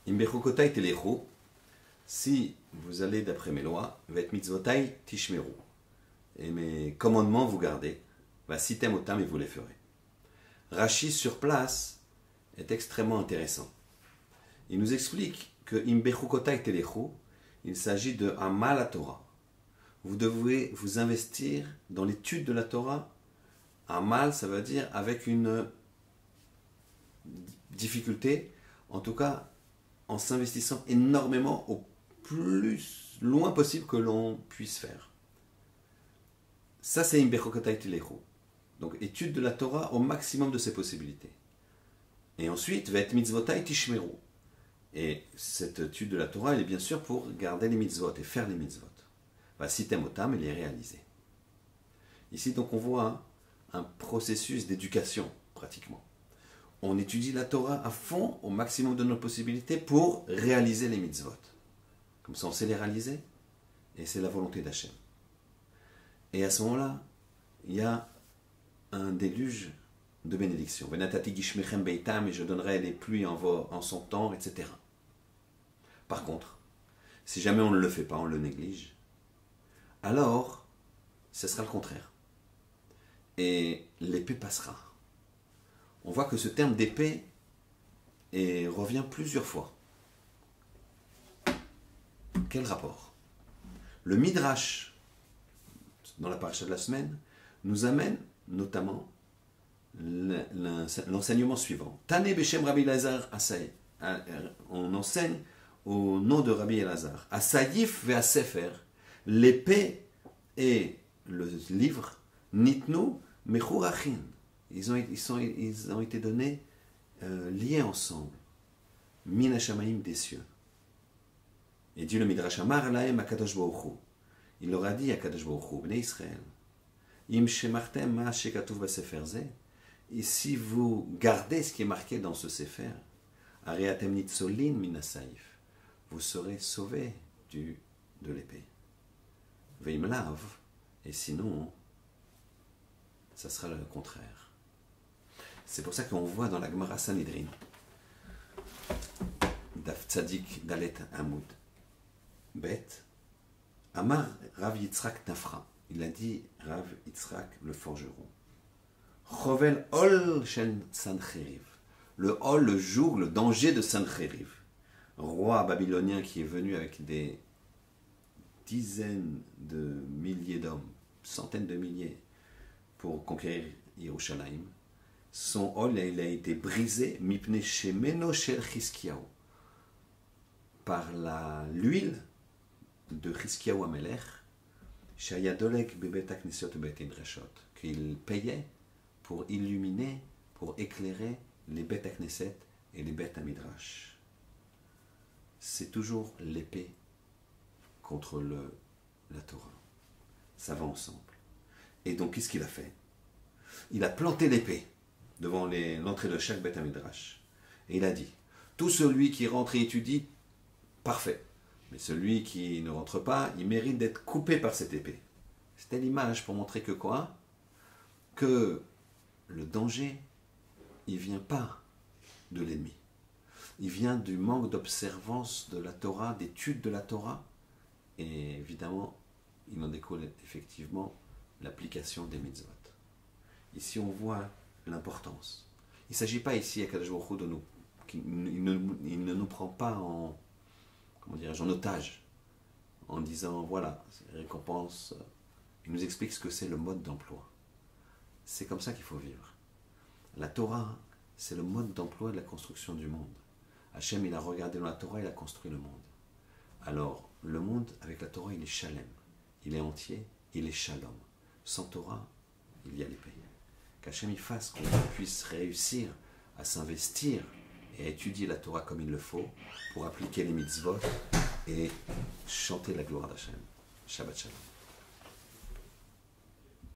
Imbechukotai telechu, si vous allez d'après mes lois, vet mitzvotai tishmeru, et mes commandements vous gardez, va sitem otam et vous les ferez. Rashi sur place est extrêmement intéressant. Il nous explique que imbechukotai telechu, il s'agit de amal à Torah. Vous devez vous investir dans l'étude de la Torah. Amal, ça veut dire avec une difficulté, en tout cas en s'investissant énormément au plus loin possible que l'on puisse faire. Ça, c'est imbechukotai telechu. Donc, étude de la Torah au maximum de ses possibilités. Et ensuite, vet mitzvotai tishmeru. Et cette étude de la Torah, elle est bien sûr pour garder les mitzvot et faire les mitzvot. Va sitem otam et les réaliser. Ici, donc, on voit un processus d'éducation, pratiquement. On étudie la Torah à fond, au maximum de nos possibilités, pour réaliser les mitzvot. Comme ça, on sait les réaliser, et c'est la volonté d'Hachem. Et à ce moment-là, il y a un déluge de bénédiction. Venatati gishmechem beitam, et je donnerai les pluies en son temps, etc. Par contre, si jamais on ne le fait pas, on le néglige, alors, ce sera le contraire. Et l'épée passera. On voit que ce terme d'épée revient plusieurs fois. Quel rapport? Le Midrash, dans la paracha de la semaine, nous amène notamment l'enseignement suivant. Tane Beshem Rabbi Elazar Asay. On enseigne au nom de Rabbi Elazar. Asayif ve Sefer, l'épée et le livre, Nitnu Mechurachin. Ils ont été donnés liés ensemble. Min Hashamaim des cieux. Et dit le Midrash Amar Lahem Akadosh Baruch Hu. Il leur a dit à Kadosh Baruch Hu, Bnei Israël, Im shemartem ma shekatuv basefer ze, et si vous gardez ce qui est marqué dans ce sefer, Ariatem nitzolin min hasaif, vous serez sauvés de l'épée. Veim lav, et sinon, ça sera le contraire. C'est pour ça qu'on voit dans la Gemara Sanhedrin, Daf Tzadik Dalet Amud, Bet, Amar Rav Yitzhak Nafra, il a dit Rav Yitzhak le forgeron. Chovel Ol Shen Sancheriv, le Ol, le joug, le danger de Sancheriv, roi babylonien qui est venu avec des dizaines de milliers d'hommes, centaines de milliers, pour conquérir Yerushalayim. Son Ol, il a été brisé, Mipne Shemeno Shel Chizkiyahu, par l'huile de Chizkiyahu Amelech, Shayadolek Bebet Aknesiot Bet Midrashot, qu'il payait pour illuminer, pour éclairer les Bet Akneset et les Bet Midrash. C'est toujours l'épée contre la Torah. Ça va ensemble. Et donc, qu'est-ce qu'il a fait? Il a planté l'épée devant l'entrée de chaque Bet Midrash. Et il a dit, tout celui qui rentre et étudie, parfait. Mais celui qui ne rentre pas, il mérite d'être coupé par cette épée. C'était l'image pour montrer que quoi? Que le danger, il ne vient pas de l'ennemi. Il vient du manque d'observance de la Torah, d'étude de la Torah. Et évidemment, il en découle effectivement l'application des mitzvot. Ici, on voit l'importance. Il ne s'agit pas ici, à Kadosh Baruch Hu, de nous... Il ne nous prend pas en... comment dirais-je, en otage, en disant, voilà, c'est récompense. Il nous explique ce que c'est le mode d'emploi. C'est comme ça qu'il faut vivre. La Torah, c'est le mode d'emploi de la construction du monde. Hachem, il a regardé dans la Torah, il a construit le monde. Alors, le monde, avec la Torah, il est shalem. Il est entier, il est shalom. Sans Torah, il y a l'épée. Qu'Hachem, il fasse qu'on puisse réussir à s'investir et à étudier la Torah comme il le faut, pour appliquer les mitzvot et chanter la gloire d'Hachem. Shabbat Shalom.